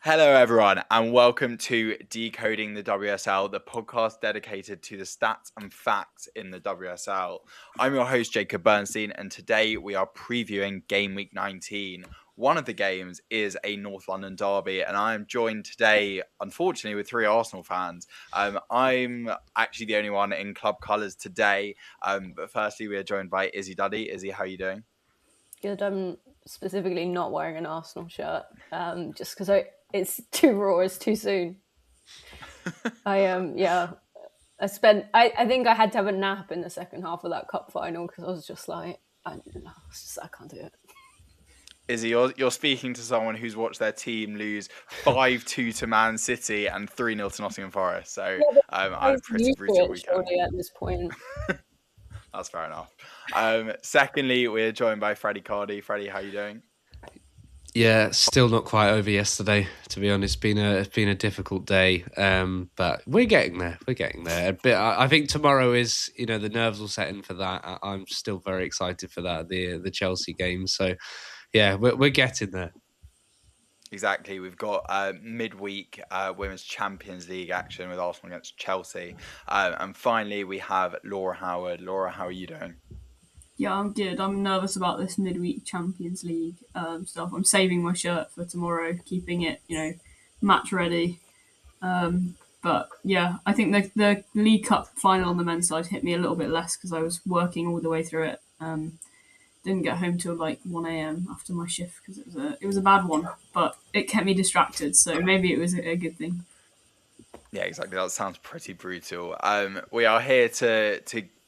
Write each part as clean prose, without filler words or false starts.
Hello, everyone, and welcome to Decoding the WSL, the podcast dedicated to the stats and facts in the WSL. I'm your host, Jacob Bernstein, and today we are previewing Game Week 19. One of the games is a North London derby, and I am joined today, unfortunately, with three Arsenal fans. I'm actually the only one in club colours today, but firstly, we are joined by Izzy Duddy. Izzy, how are you doing? Good. I'm specifically not wearing an Arsenal shirt, just because it's too raw. It's too soon. I think I had to have a nap in the second half of that cup final because I was just like, I can't do it. Izzy, you're speaking to someone who's watched their team lose 5-2 to Man City and 3-0 to Nottingham Forest. So I had a pretty brutal weekend. Surely at this point. That's fair enough. Secondly, we're joined by Freddie Cardy. Freddie, how are you doing? Yeah, still not quite over yesterday, to be honest. It's been a difficult day, but we're getting there. But I think tomorrow is, the nerves will set in for that. I'm still very excited for that, the Chelsea game. So, yeah, we're getting there. Exactly. We've got midweek Women's Champions League action with Arsenal against Chelsea. And finally, we have Laura Howard. Laura, how are you doing? Yeah, I'm good. I'm nervous about this midweek Champions League stuff. I'm saving my shirt for tomorrow, keeping it, match ready. But yeah, I think the League Cup final on the men's side hit me a little bit less because I was working all the way through it. Didn't get home till like 1 a.m. after my shift because it was a bad one, but it kept me distracted. So maybe it was a good thing. Yeah, exactly. That sounds pretty brutal. We are here to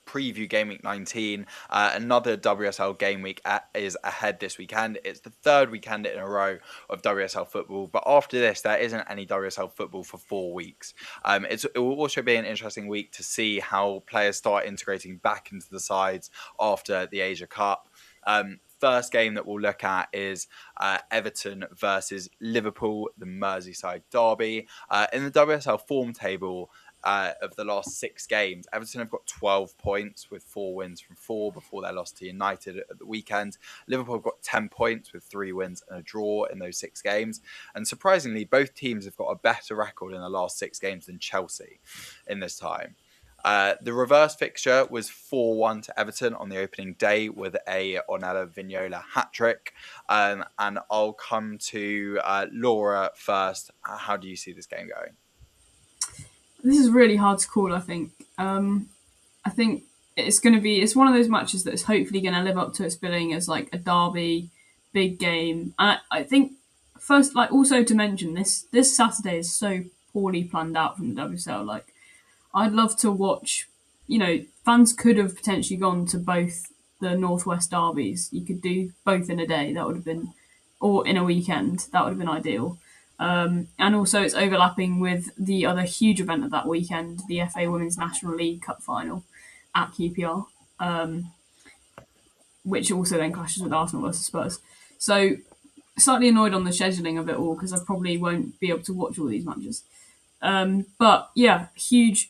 preview Game Week 19. Another WSL game week is ahead this weekend. It's the third weekend in a row of WSL football, but after this, there isn't any WSL football for 4 weeks. It will also be an interesting week to see how players start integrating back into the sides after the Asia Cup. First game that we'll look at is Everton versus Liverpool, the Merseyside derby. In the WSL form table of the last 6 games, Everton have got 12 points with 4 wins from 4 before their loss to United at the weekend. Liverpool have got 10 points with 3 wins and a draw in those 6 games. And surprisingly, both teams have got a better record in the last 6 games than Chelsea in this time. The reverse fixture was 4-1 to Everton on the opening day with a Ornella Vignola hat-trick. And I'll come to Laura first. How do you see this game going? This is really hard to call, I think. I think it's one of those matches that is hopefully going to live up to its billing as like a derby, big game. And I think first, like also to mention, this Saturday is so poorly planned out from the WSL. Like, I'd love to watch, fans could have potentially gone to both the Northwest derbies. You could do both in a day. That would have been, or in a weekend. That would have been ideal. And also it's overlapping with the other huge event of that weekend, the FA Women's National League Cup final at QPR, which also then clashes with Arsenal versus Spurs. So slightly annoyed on the scheduling of it all because I probably won't be able to watch all these matches. But yeah, huge.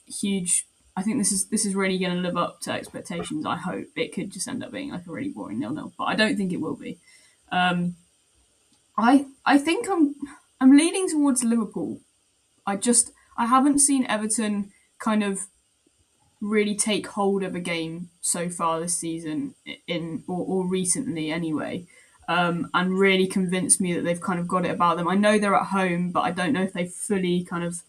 I think this is really going to live up to expectations. I hope it could just end up being like a really boring 0-0, but I don't think it will be. I think I'm leaning towards Liverpool. I haven't seen Everton kind of really take hold of a game so far this season or recently anyway. And really convinced me that they've kind of got it about them. I know they're at home, but I don't know if they've fully kind of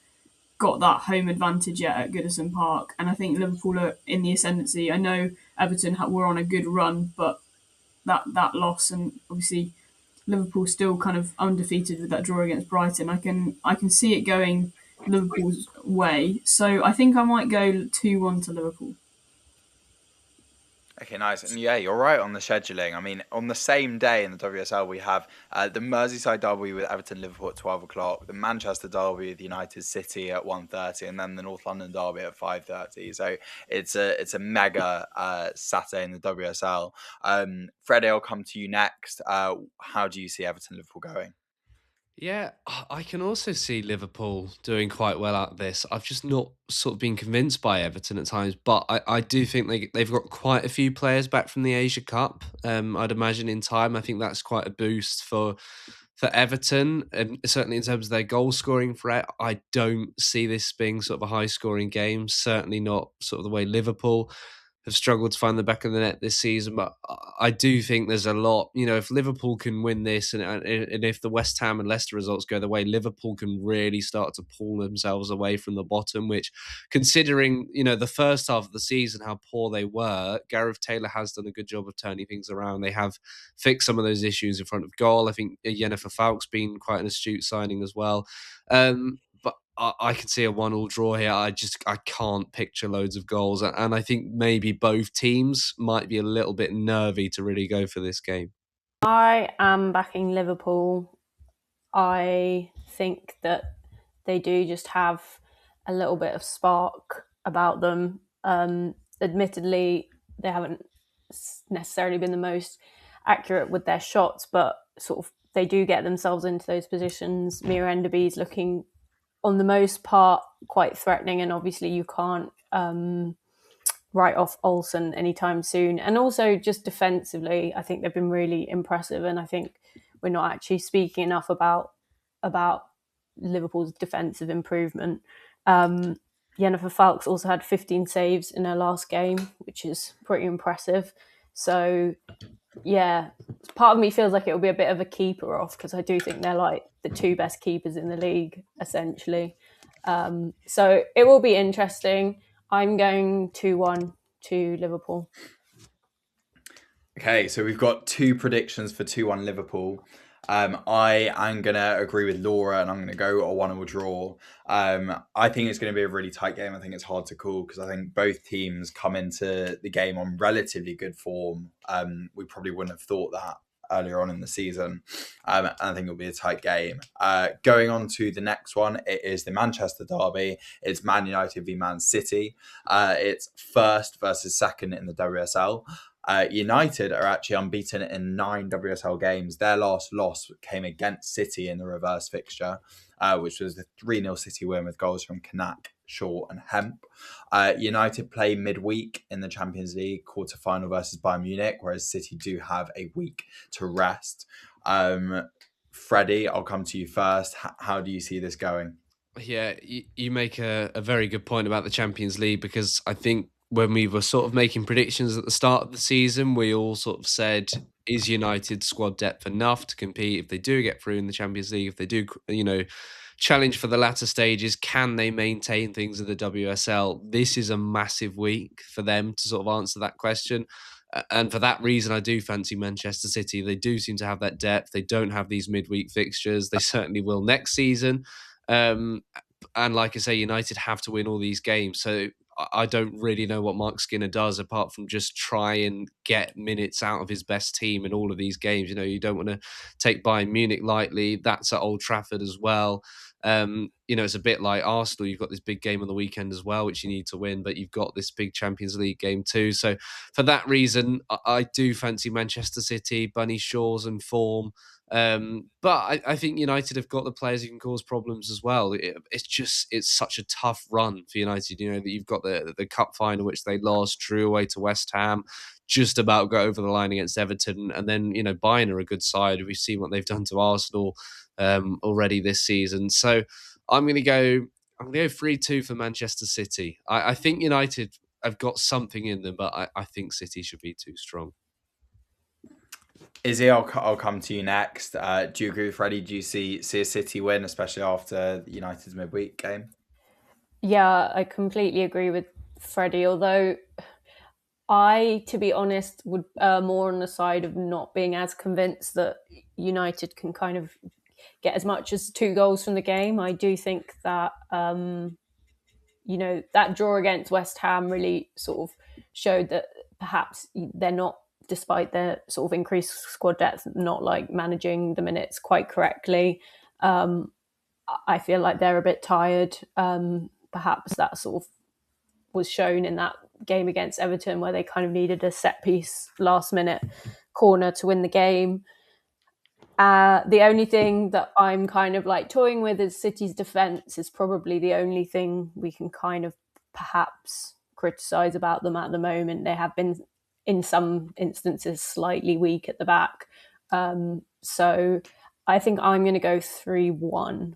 got that home advantage yet at Goodison Park. And I think Liverpool are in the ascendancy. I know Everton were on a good run, but that loss, and obviously Liverpool still kind of undefeated with that draw against Brighton. I can see it going Liverpool's way. So I think I might go 2-1 to Liverpool. Okay, nice. And yeah, you're right on the scheduling. I mean, on the same day in the WSL, we have the Merseyside derby with Everton Liverpool at 12 o'clock, the Manchester derby with United City at 1:30, and then the North London derby at 5:30. So it's a mega Saturday in the WSL. Freddie, I'll come to you next. How do you see Everton Liverpool going? Yeah, I can also see Liverpool doing quite well at this. I've just not sort of been convinced by Everton at times, but I do think they've got quite a few players back from the Asia Cup. I'd imagine in time, I think that's quite a boost for For Everton, and certainly in terms of their goal scoring threat, I don't see this being sort of a high scoring game. Certainly not sort of the way Liverpool have struggled to find the back of the net this season. But I do think there's a lot, if Liverpool can win this and if the West Ham and Leicester results go the way, Liverpool can really start to pull themselves away from the bottom, which, considering, the first half of the season, how poor they were, Gareth Taylor has done a good job of turning things around. They have fixed some of those issues in front of goal. I think Jennifer Falk's been quite an astute signing as well. But I can see a 1-1 draw here. I can't picture loads of goals. And I think maybe both teams might be a little bit nervy to really go for this game. I am backing Liverpool. I think that they do just have a little bit of spark about them. Admittedly, they haven't necessarily been the most accurate with their shots, but sort of they do get themselves into those positions. Mira Enderby's looking, on the most part, quite threatening, and obviously you can't write off Olsen anytime soon. And also just defensively, I think they've been really impressive, and I think we're not actually speaking enough about Liverpool's defensive improvement. Jennifer Falk's also had 15 saves in her last game, which is pretty impressive. So, yeah, part of me feels like it'll be a bit of a keeper off, because I do think they're like the two best keepers in the league, essentially. So it will be interesting. I'm going 2-1 to Liverpool. Okay, so we've got two predictions for 2-1 Liverpool. I am going to agree with Laura, and I'm going to go a 1-1 draw. I think it's going to be a really tight game. I think it's hard to call because I think both teams come into the game on relatively good form. We probably wouldn't have thought that earlier on in the season. And I think it'll be a tight game. Going on to the next one, it is the Manchester derby. It's Man United v Man City. It's first versus second in the WSL. United are actually unbeaten in 9 WSL games. Their last loss came against City in the reverse fixture, which was the 3-0 City win with goals from Kanak, Shaw and Hemp. United play midweek in the Champions League quarter-final versus Bayern Munich, whereas City do have a week to rest. Freddie, I'll come to you first. How do you see this going? Yeah, you make a very good point about the Champions League, because I think when we were sort of making predictions at the start of the season, we all sort of said, is United's squad depth enough to compete if they do get through in the Champions League? If they do, challenge for the latter stages, can they maintain things in the WSL? This is a massive week for them to sort of answer that question. And for that reason, I do fancy Manchester City. They do seem to have that depth. They don't have these midweek fixtures. They certainly will next season. And like I say, United have to win all these games. So I don't really know what Mark Skinner does apart from just try and get minutes out of his best team in all of these games. You don't want to take Bayern Munich lightly. That's at Old Trafford as well. It's a bit like Arsenal. You've got this big game on the weekend as well, which you need to win, but you've got this big Champions League game too. So for that reason, I do fancy Manchester City. Bunny Shaw's in form. But I think United have got the players who can cause problems as well. It's such a tough run for United. That you've got the cup final, which they lost, drew away to West Ham, just about got over the line against Everton, and then Bayern are a good side. We've seen what they've done to Arsenal already this season. So I'm going to go 3-2 for Manchester City. I think United have got something in them, but I think City should be too strong. Izzy, I'll come to you next. Do you agree with Freddie? Do you see a City win, especially after United's midweek game? Yeah, I completely agree with Freddie, although I, to be honest, would more on the side of not being as convinced that United can kind of get as much as 2 goals from the game. I do think that, that draw against West Ham really sort of showed that perhaps they're not, despite their sort of increased squad depth, not like managing the minutes quite correctly. I feel like they're a bit tired. Perhaps that sort of was shown in that game against Everton, where they kind of needed a set piece last minute corner to win the game. The only thing that I'm kind of like toying with is City's defence is probably the only thing we can kind of perhaps criticise about them at the moment. They have been, in some instances, slightly weak at the back. So I think I'm going to go 3-1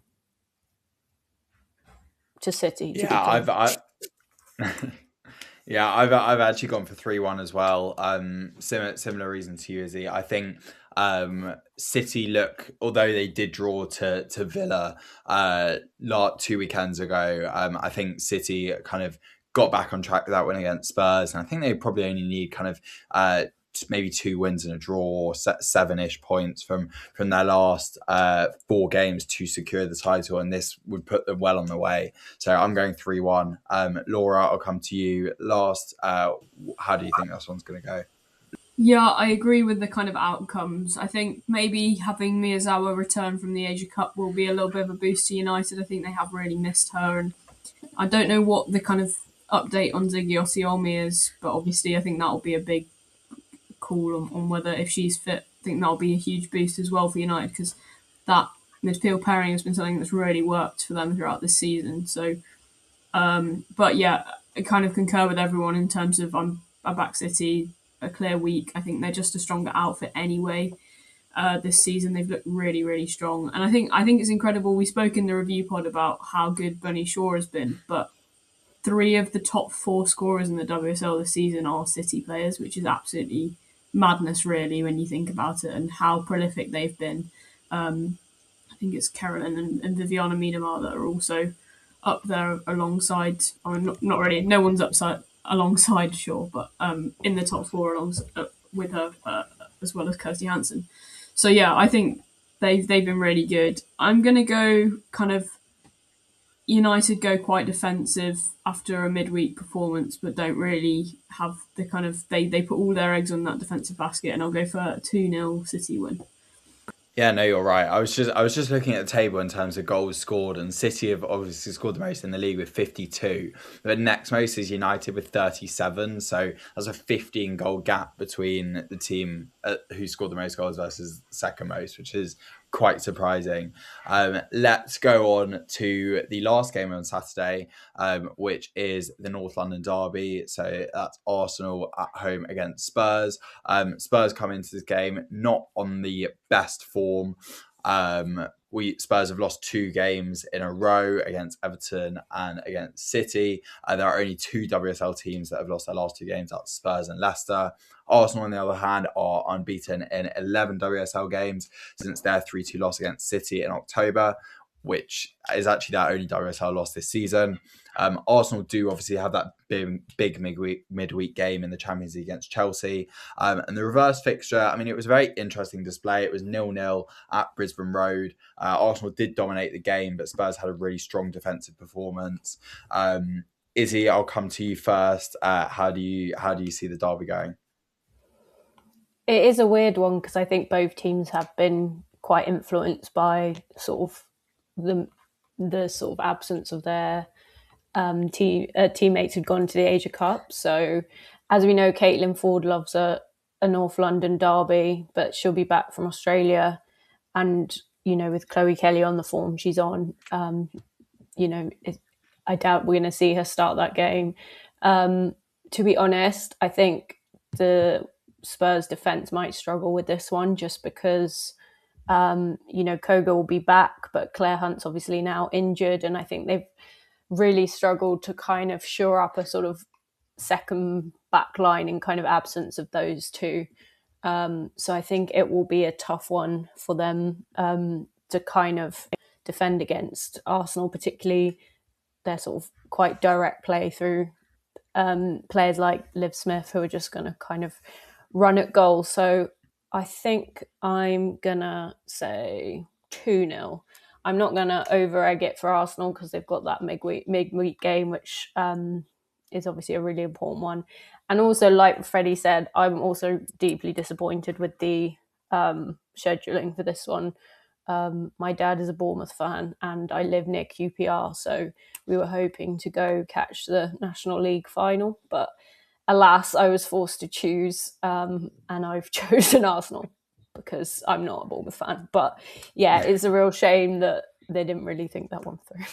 to City. I've actually gone for 3-1 as well. Similar reason to you, Izzy. I think City look, although they did draw to Villa 2 weekends ago, I think City kind of got back on track with that win against Spurs, and I think they probably only need kind of maybe 2 wins and a draw, 7-ish points from their last 4 games to secure the title, and this would put them well on the way. So I'm going 3-1. Laura, I'll come to you last. How do you think this one's going to go? Yeah, I agree with the kind of outcomes. I think maybe having Miyazawa return from the Asia Cup will be a little bit of a boost to United. I think they have really missed her, and I don't know what the kind of update on Ziggy Ossiomi is, but obviously I think that'll be a big call on whether, if she's fit, I think that'll be a huge boost as well for United, because that midfield pairing has been something that's really worked for them throughout this season. So, but yeah, I kind of concur with everyone in terms of I back City a clear week. I think they're just a stronger outfit anyway. This season they've looked really, really strong, and I think it's incredible. We spoke in the review pod about how good Bunny Shaw has been, but 3 of the top 4 scorers in the WSL this season are City players, which is absolutely madness, really, when you think about it and how prolific they've been. I think it's Carolyn and Viviana Miedemar that are also up there alongside. I mean, not really. No one's alongside Shaw, but in the top 4 with her, as well as Kirsty Hansen. So yeah, I think they've been really good. I'm gonna go kind of United go quite defensive after a midweek performance, but don't really have the kind of they put all their eggs on that defensive basket, and I'll go for a 2-0 City win. Yeah, no, you're right. I was just looking at the table in terms of goals scored, and City have obviously scored the most in the league with 52. But next most is United with 37. So there's a 15 goal gap between the team who scored the most goals versus the second most, which is quite surprising. Let's go on to the last game on Saturday, which is the North London derby. So that's Arsenal at home against Spurs. Spurs come into this game not on the best form. Spurs have lost 2 games in a row against Everton and against City. There are only 2 WSL teams that have lost their last 2 games. That's Spurs and Leicester. Arsenal, on the other hand, are unbeaten in 11 WSL games since their 3-2 loss against City in October, which is actually their only WSL loss this season. Arsenal do obviously have that big midweek game in the Champions League against Chelsea. And the reverse fixture, I mean, it was a very interesting display. It was 0-0 at Brisbane Road. Arsenal did dominate the game, but Spurs had a really strong defensive performance. Izzy, I'll come to you first. How do you see the derby going? It is a weird one because I think both teams have been quite influenced by sort of the sort of absence of their teammates who'd gone to the Asia Cup. So, as we know, Caitlin Ford loves a North London derby, but she'll be back from Australia. And, you know, with Chloe Kelly on the form she's on, I doubt we're going to see her start that game. To be honest, I think the Spurs defence might struggle with this one just because, Koga will be back, but Claire Hunt's obviously now injured, and I think they've really struggled to kind of shore up a sort of second back line in kind of absence of those 2. So I think it will be a tough one for them to kind of defend against Arsenal, particularly their sort of quite direct play through players like Liv Smith, who are just going to kind of run at goal. So I think I'm going to say 2-0. I'm not going to over-egg it for Arsenal because they've got that midweek game, which is obviously a really important one. And also, like Freddie said, I'm also deeply disappointed with the scheduling for this one. My dad is a Bournemouth fan and I live near QPR, so we were hoping to go catch the National League final, but alas, I was forced to choose, and I've chosen Arsenal because I'm not a Bournemouth fan. But yeah, it's a real shame that they didn't really think that one through.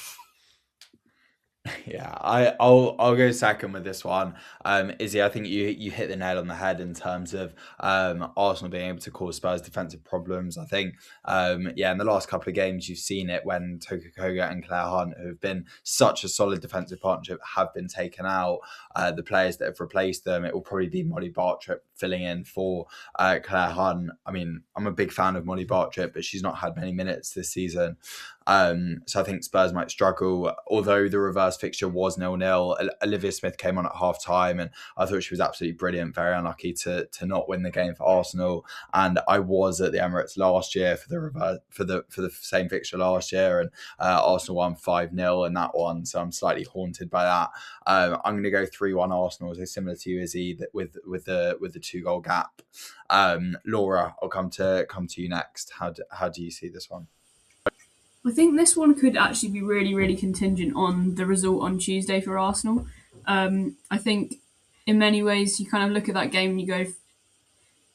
Yeah, I'll go second with this one. Izzy, I think you hit the nail on the head in terms of Arsenal being able to cause Spurs defensive problems. I think in the last couple of games you've seen it when Toka Koga and Claire Hunt, who have been such a solid defensive partnership, have been taken out. The players that have replaced them, it will probably be Molly Bartrip filling in for Claire Hunt. I mean, I'm a big fan of Molly Bartrip, but she's not had many minutes this season. So I think Spurs might struggle, although the reverse fixture was 0-0. Olivia Smith came on at half time and I thought she was absolutely brilliant. Very unlucky to not win the game for Arsenal. And I was at the Emirates last year for the same fixture last year, and Arsenal won 5-0 in that one. So I'm slightly haunted by that. I'm going to go 3-1 Arsenal, so similar to you, Izzy, with the 2-goal gap. Laura, I'll come to you next. How do you see this one? I think this one could actually be really, really contingent on the result on Tuesday for Arsenal. I think in many ways you kind of look at that game and you go,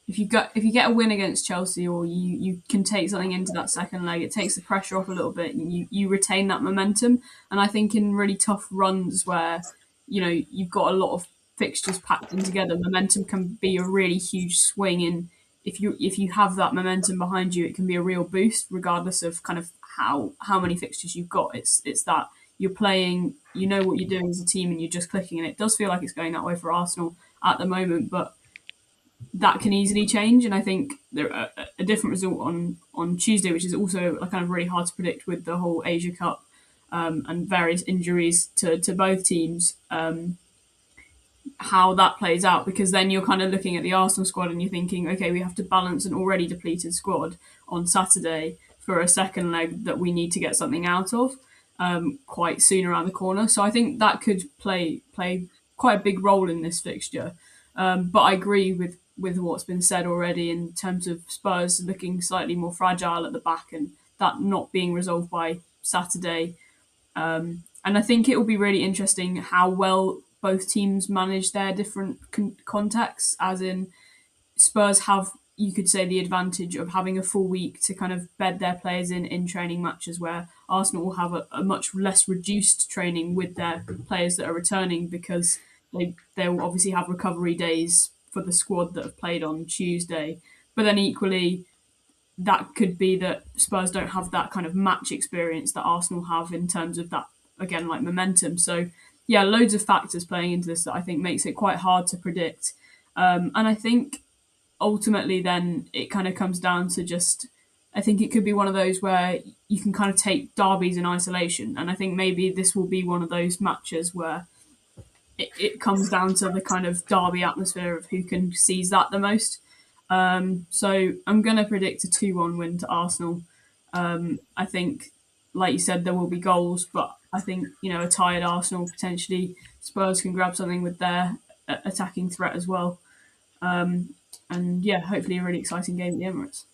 if you get a win against Chelsea, or you can take something into that second leg, it takes the pressure off a little bit and you retain that momentum. And I think in really tough runs where, you've got a lot of fixtures packed in together, momentum can be a really huge swing in. If you have that momentum behind you, it can be a real boost, regardless of kind of how many fixtures you've got. It's that you're playing, you know what you're doing as a team, and you're just clicking. And it does feel like it's going that way for Arsenal at the moment, but that can easily change. And I think a different result on Tuesday, which is also kind of really hard to predict with the whole Asia Cup and various injuries to both teams. How that plays out, because then you're kind of looking at the Arsenal squad and you're thinking, okay, we have to balance an already depleted squad on Saturday for a second leg that we need to get something out of quite soon around the corner. So I think that could play quite a big role in this fixture. But I agree with what's been said already in terms of Spurs looking slightly more fragile at the back and that not being resolved by Saturday. And I think it will be really interesting how well both teams manage their different contexts, as in Spurs have, you could say, the advantage of having a full week to kind of bed their players in training matches, where Arsenal will have a much less reduced training with their players that are returning, because they'll obviously have recovery days for the squad that have played on Tuesday. But then equally, that could be that Spurs don't have that kind of match experience that Arsenal have in terms of that, again, like momentum. So yeah, loads of factors playing into this that I think makes it quite hard to predict. And I think ultimately then it kind of comes down to just, I think it could be one of those where you can kind of take derbies in isolation. And I think maybe this will be one of those matches where it comes down to the kind of derby atmosphere of who can seize that the most. So I'm going to predict a 2-1 win to Arsenal. I think, like you said, there will be goals, but I think, a tired Arsenal, potentially Spurs can grab something with their attacking threat as well. And yeah, hopefully a really exciting game at the Emirates.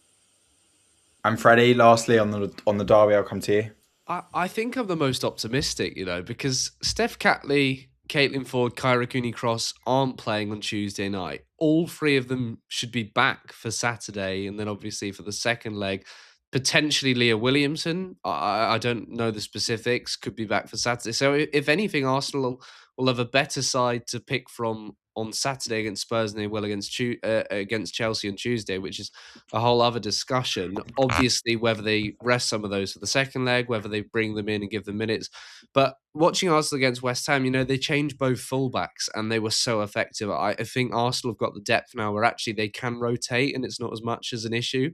And Freddie, lastly on the derby, I'll come to you. I think I'm the most optimistic, because Steph Catley, Caitlin Ford, Kyra Cooney-Cross aren't playing on Tuesday night. All three of them should be back for Saturday, and then obviously for the second leg, potentially Leah Williamson. I don't know the specifics, could be back for Saturday. So if anything, Arsenal will have a better side to pick from on Saturday against Spurs than they will against Chelsea on Tuesday, which is a whole other discussion. Obviously, whether they rest some of those for the second leg, whether they bring them in and give them minutes. But watching Arsenal against West Ham, they changed both fullbacks and they were so effective. I think Arsenal have got the depth now where actually they can rotate and it's not as much as an issue.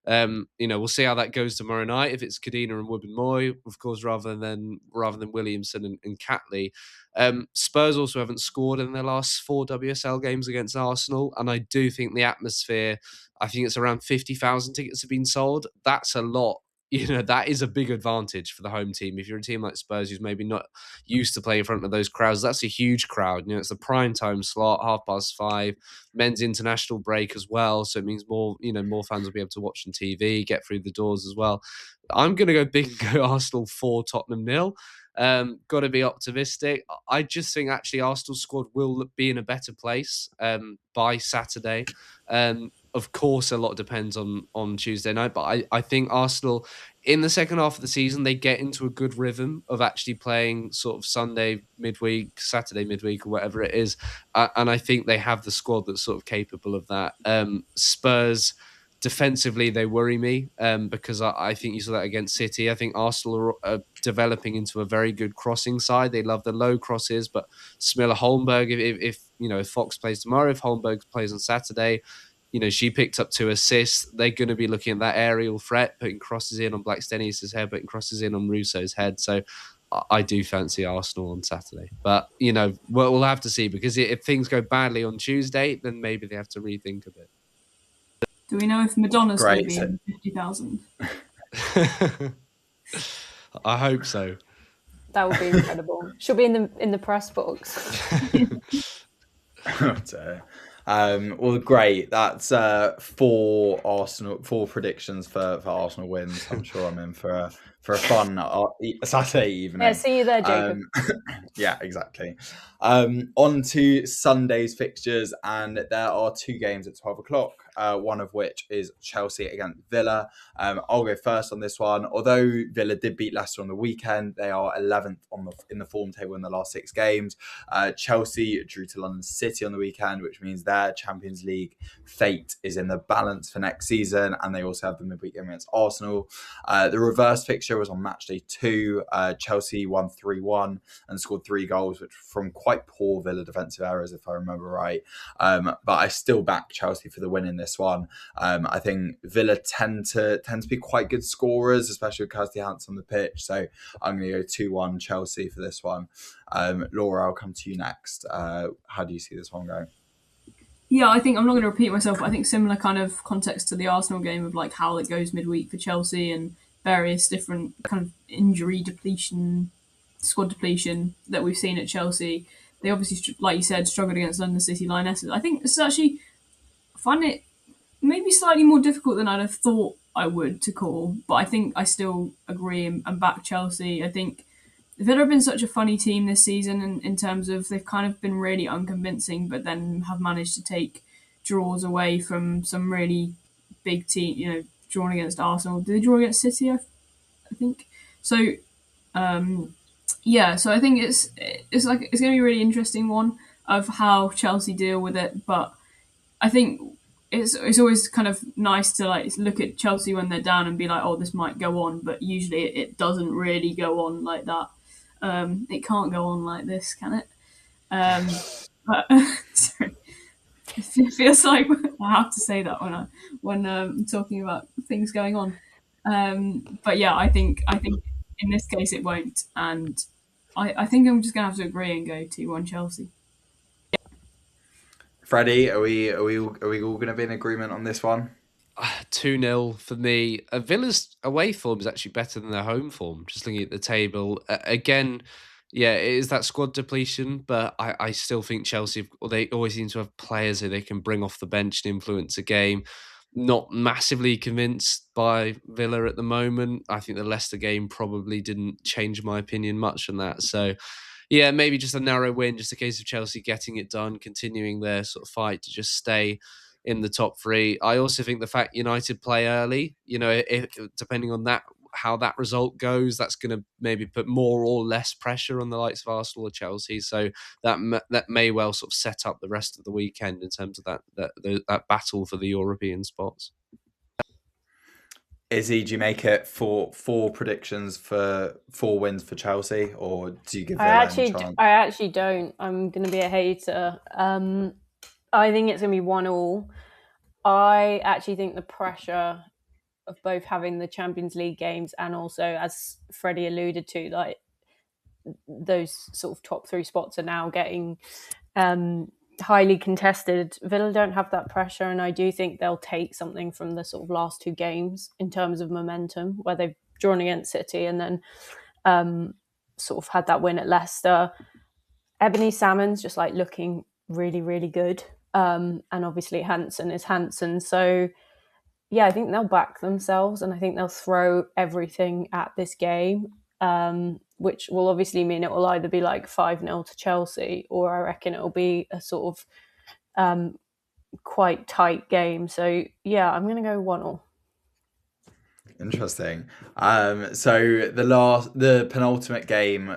We'll see how that goes tomorrow night. If it's Kadina and Wubben-Moy, of course, rather than Williamson and Catley. Spurs also haven't scored in their last 4 WSL games against Arsenal, and I do think the atmosphere, I think it's around 50,000 tickets have been sold. That's a lot. That is a big advantage for the home team. If you're a team like Spurs who's maybe not used to play in front of those crowds, that's a huge crowd. It's the prime time slot, 5:30, men's international break as well. So it means more fans will be able to watch on TV, get through the doors as well. I'm going to go big and go Arsenal 4, Tottenham 0. Got to be optimistic. I just think actually Arsenal's squad will be in a better place by Saturday. of course, a lot depends on Tuesday night, but I think Arsenal, in the second half of the season, they get into a good rhythm of actually playing sort of Sunday midweek, Saturday midweek, or whatever it is. And I think they have the squad that's sort of capable of that. Spurs, defensively, they worry me because I think you saw that against City. I think Arsenal are developing into a very good crossing side. They love the low crosses, but Smilla Holmberg, if Fox plays tomorrow, if Holmberg plays on Saturday, she picked up 2 assists. They're going to be looking at that aerial threat, putting crosses in on Blackstenius' head, putting crosses in on Russo's head. So I do fancy Arsenal on Saturday. But, we'll have to see, because if things go badly on Tuesday, then maybe they have to rethink a bit. Do we know if Madonna's going to be in 50,000? I hope so. That would be incredible. She'll be in the press box. Well, great. That's 4 predictions for Arsenal wins. I'm sure I'm in for a fun Saturday evening. Yeah, see you there, Jacob. Yeah, exactly. On to Sunday's fixtures, and there are 2 games at 12 o'clock. One of which is Chelsea against Villa. I'll go first on this one. Although Villa did beat Leicester on the weekend, they are 11th in the form table in the last 6 games. Chelsea drew to London City on the weekend, which means their Champions League fate is in the balance for next season, and they also have the midweek game against Arsenal. The reverse fixture was on match day 2. Chelsea won 3-1 and scored 3 goals, which from quite poor Villa defensive errors, if I remember right. But I still back Chelsea for the win in this one. I think Villa tend to be quite good scorers, especially with Kirsty Hansen on the pitch. So I'm going to go 2-1 Chelsea for this one. Laura, I'll come to you next. How do you see this one going? Yeah, I think I'm not going to repeat myself, but I think similar kind of context to the Arsenal game of like how it goes midweek for Chelsea and various different kind of injury depletion, squad depletion that we've seen at Chelsea. They obviously, like you said, struggled against London City Lionesses. I think this is actually, I find it maybe slightly more difficult than I'd have thought I would to call, but I think I still agree and back Chelsea. I think Villa have been such a funny team this season in terms of they've kind of been really unconvincing, but then have managed to take draws away from some really big team, drawn against Arsenal. Did they draw against City, I think? So, so I think it's going to be a really interesting one of how Chelsea deal with it, but I think it's always kind of nice to like look at Chelsea when they're down and be like, oh, this might go on, but usually it doesn't really go on like that. It can't go on like this, can it? But sorry, it feels like I have to say that when I'm talking about things going on. But yeah, I think in this case it won't, and I think I'm just gonna have to agree and go 2-1 Chelsea. Freddie, are we all going to be in agreement on this one? 2-0 for me. Villa's away form is actually better than their home form. Just looking at the table again, yeah, it is that squad depletion, but I still think Chelsea, they always seem to have players who they can bring off the bench and influence a game. Not massively convinced by Villa at the moment. I think the Leicester game probably didn't change my opinion much on that. So, yeah, maybe just a narrow win, just a case of Chelsea getting it done, continuing their sort of fight to just stay in the top 3. I also think the fact United play early, depending on that, how that result goes, that's going to maybe put more or less pressure on the likes of Arsenal or Chelsea. So that may well sort of set up the rest of the weekend in terms of that battle for the European spots. Izzy, do you make it 4 predictions for 4 wins for Chelsea, or do you give Villa any chance? I actually don't. I'm going to be a hater. I think it's going to be 1-1. I actually think the pressure of both having the Champions League games and also, as Freddie alluded to, like those sort of top 3 spots are now getting highly contested. Villa don't have that pressure, and I do think they'll take something from the sort of last 2 games in terms of momentum, where they've drawn against City and then sort of had that win at Leicester. Ebony Salmon's just like looking really, really good. And obviously Hansen is Hansen. So yeah, I think they'll back themselves, and I think they'll throw everything at this game, which will obviously mean it will either be like 5-0 to Chelsea, or I reckon it will be a sort of quite tight game. So yeah, I'm going to go 1-1. Interesting. So the penultimate game,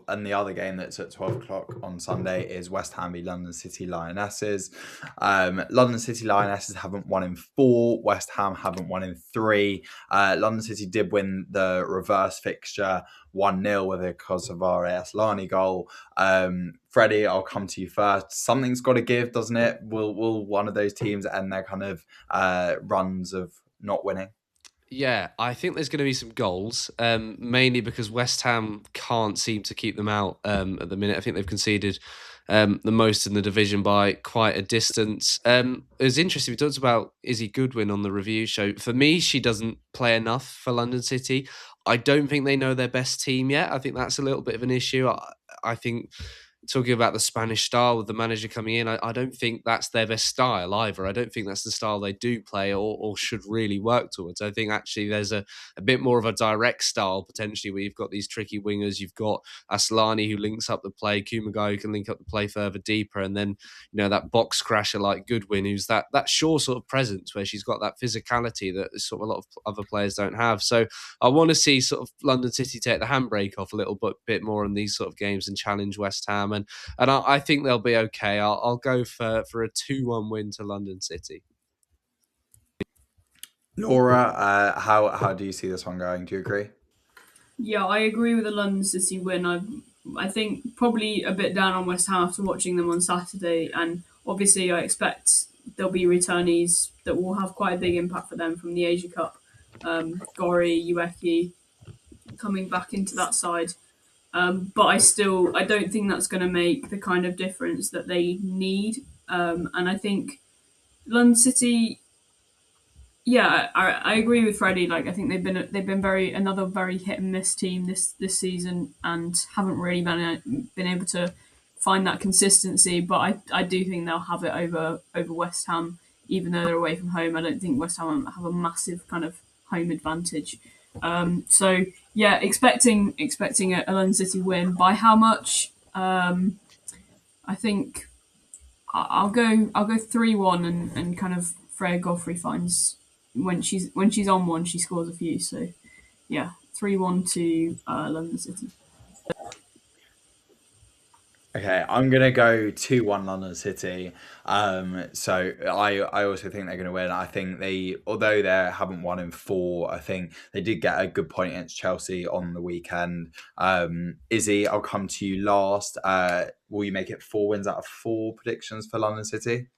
and the other game that's at 12 o'clock on Sunday is West Ham v London City Lionesses. London City Lionesses haven't won in 4. West Ham haven't won in 3. London City did win the reverse fixture 1-0 with a Kosovare Aslani goal. Freddie, I'll come to you first. Something's got to give, doesn't it? Will one of those teams end their kind of runs of not winning? Yeah, I think there's going to be some goals, mainly because West Ham can't seem to keep them out at the minute. I think they've conceded the most in the division by quite a distance. It was interesting. We talked about Izzy Goodwin on the review show. For me, she doesn't play enough for London City. I don't think they know their best team yet. I think that's a little bit of an issue. I think talking about the Spanish style with the manager coming in, I don't think that's their best style either. I don't think that's the style they do play or should really work towards. I think actually there's a bit more of a direct style potentially where you've got these tricky wingers. You've got Aslani who links up the play, Kumagai who can link up the play further deeper, and then that box crasher like Goodwin who's that sure sort of presence where she's got that physicality that sort of a lot of other players don't have. So I want to see sort of London City take the handbrake off a little bit more in these sort of games and challenge West Ham. And I think they'll be okay. I'll go for a 2-1 win to London City. Laura, how do you see this one going? Do you agree? Yeah, I agree with the London City win. I think probably a bit down on West Ham after watching them on Saturday, and obviously I expect there'll be returnees that will have quite a big impact for them from the Asia Cup. Gori, Ueki coming back into that side. But I don't think that's going to make the kind of difference that they need. And I think London City, yeah, I agree with Freddie. Like I think they've been another very hit and miss team this season and haven't really been able to find that consistency. But I do think they'll have it over West Ham, even though they're away from home. I don't think West Ham have a massive kind of home advantage. So yeah, expecting a London City win. By how much? I think I'll go 3-1 and kind of Freya Godfrey finds when she's on one she scores a few. So yeah, 3-1 to London City. Okay, I'm gonna go 2-1 London City. So I also think they're gonna win. I think although they haven't won in 4, I think they did get a good point against Chelsea on the weekend. Izzy, I'll come to you last. Will you make it 4 wins out of 4 predictions for London City?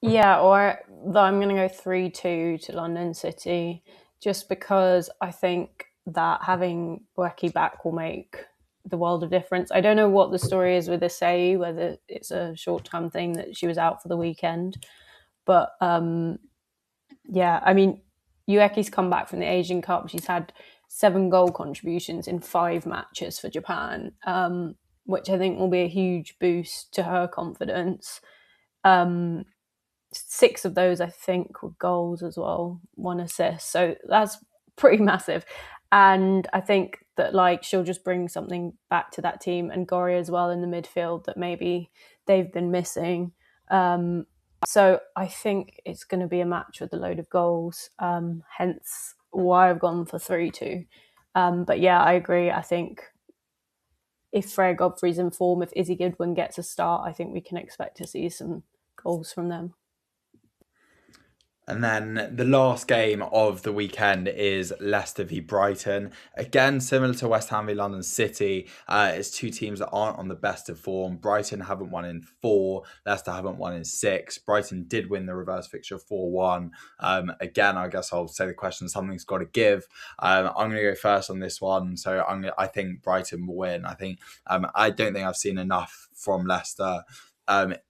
Yeah, though I'm going to go 3-2 to London City, just because I think that having Bueki back will make the world of difference. I don't know what the story is with Isai, whether it's a short-term thing that she was out for the weekend. But yeah, I mean, Ueki's come back from the Asian Cup. She's had 7 goal contributions in 5 matches for Japan, which I think will be a huge boost to her confidence. 6 of those, I think, were goals as well, 1 assist. So that's pretty massive. And I think that she'll just bring something back to that team, and Gori as well in the midfield that maybe they've been missing. So I think it's going to be a match with a load of goals, hence why I've gone for 3-2. But yeah, I agree. I think if Freya Godfrey's in form, if Izzy Goodwin gets a start, I think we can expect to see some goals from them. And then the last game of the weekend is Leicester v Brighton. Again, similar to West Ham v London City, it's 2 teams that aren't on the best of form. Brighton haven't won in 4. Leicester haven't won in 6. Brighton did win the reverse fixture 4-1. Again, I guess I'll say the question, something's got to give. I'm going to go first on this one. So I think Brighton will win. I don't think I've seen enough from Leicester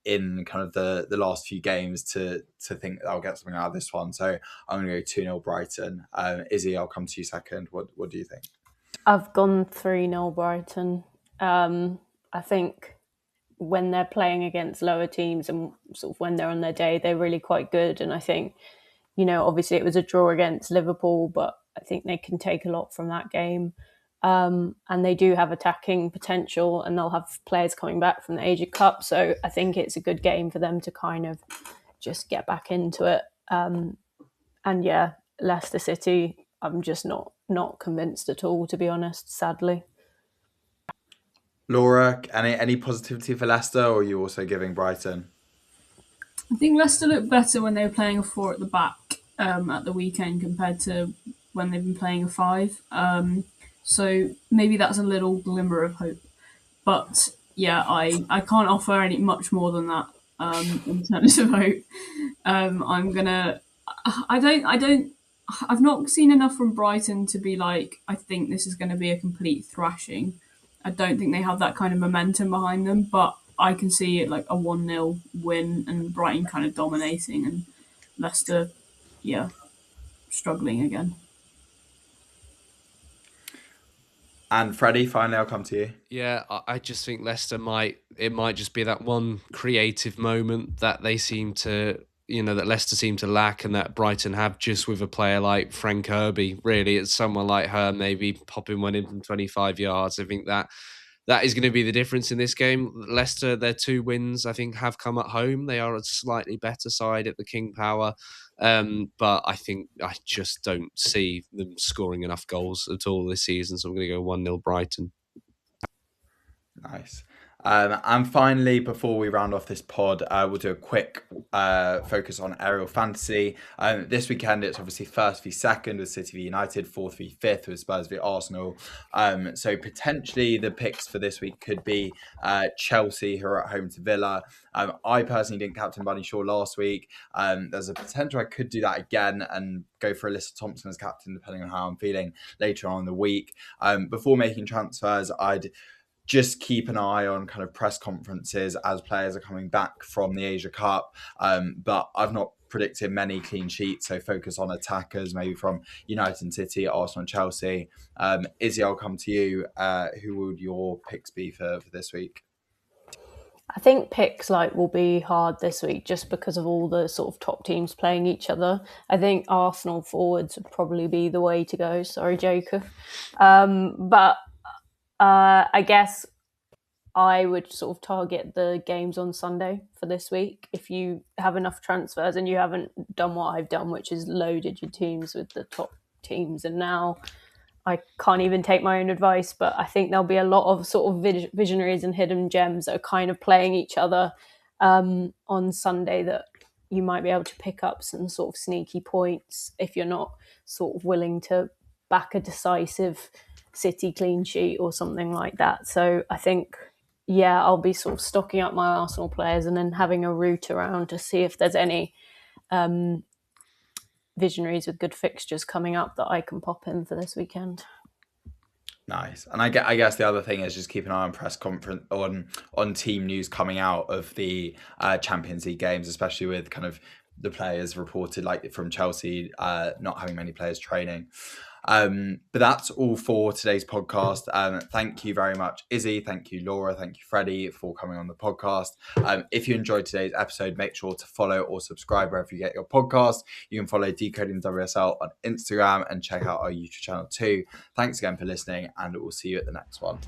in kind of the last few games to think I'll get something out of this one. So I'm going to go 2-0 Brighton. Izzy, I'll come to you second. What do you think? I've gone 3-0 Brighton. I think when they're playing against lower teams and sort of when they're on their day, they're really quite good. And I think, obviously it was a draw against Liverpool, but I think they can take a lot from that game. And they do have attacking potential, and they'll have players coming back from the Asia Cup. So I think it's a good game for them to kind of just get back into it. And yeah, Leicester City, I'm just not convinced at all, to be honest, sadly. Laura, any positivity for Leicester, or are you also giving Brighton? I think Leicester looked better when they were playing a 4 at the back at the weekend compared to when they've been playing a 5. So maybe that's a little glimmer of hope. But yeah, I can't offer any much more than that in terms of hope. I've not seen enough from Brighton to be like, I think this is going to be a complete thrashing. I don't think they have that kind of momentum behind them, but I can see it like a 1-0 win and Brighton kind of dominating and Leicester, struggling again. And Freddie, finally, I'll come to you. Yeah, I just think Leicester might just be that one creative moment that they seem to, that Leicester seem to lack and that Brighton have just with a player like Frank Kirby. Really, it's someone like her maybe popping one in from 25 yards. I think that is going to be the difference in this game. Leicester, their 2 wins, I think, have come at home. They are a slightly better side at the King Power. But I think I just don't see them scoring enough goals at all this season. So I'm going to go 1-0 Brighton. Nice. And finally, before we round off this pod, we'll do a quick focus on aerial fantasy. This weekend, it's obviously 1st v 2nd with City v United, 4th v 5th with Spurs v Arsenal. So potentially the picks for this week could be Chelsea, who are at home to Villa. I personally didn't captain Bunny Shaw last week. There's a potential I could do that again and go for Alyssa Thompson as captain, depending on how I'm feeling later on in the week. Before making transfers, I'd just keep an eye on kind of press conferences as players are coming back from the Asia Cup. But I've not predicted many clean sheets, so focus on attackers, maybe from United and City, Arsenal and Chelsea. Izzy, I'll come to you. Who would your picks be for this week? I think picks will be hard this week just because of all the sort of top teams playing each other. I think Arsenal forwards would probably be the way to go. Sorry, Jacob. But I guess I would sort of target the games on Sunday for this week. If you have enough transfers and you haven't done what I've done, which is loaded your teams with the top teams, and now I can't even take my own advice, but I think there'll be a lot of sort of visionaries and hidden gems that are kind of playing each other on Sunday that you might be able to pick up some sort of sneaky points if you're not sort of willing to back a decisive City clean sheet or something like that. So I think, I'll be sort of stocking up my Arsenal players and then having a route around to see if there's any visionaries with good fixtures coming up that I can pop in for this weekend. Nice. And I guess the other thing is just keep an eye on press conference on team news coming out of the Champions League games, especially with kind of the players reported like from Chelsea not having many players training. But that's all for today's podcast. Thank you very much, Izzy. Thank you, Laura. Thank you, Freddie, for coming on the podcast. If you enjoyed today's episode, make sure to follow or subscribe wherever you get your podcast. You can follow Decoding the WSL on Instagram and check out our YouTube channel too. Thanks again for listening, and we'll see you at the next one.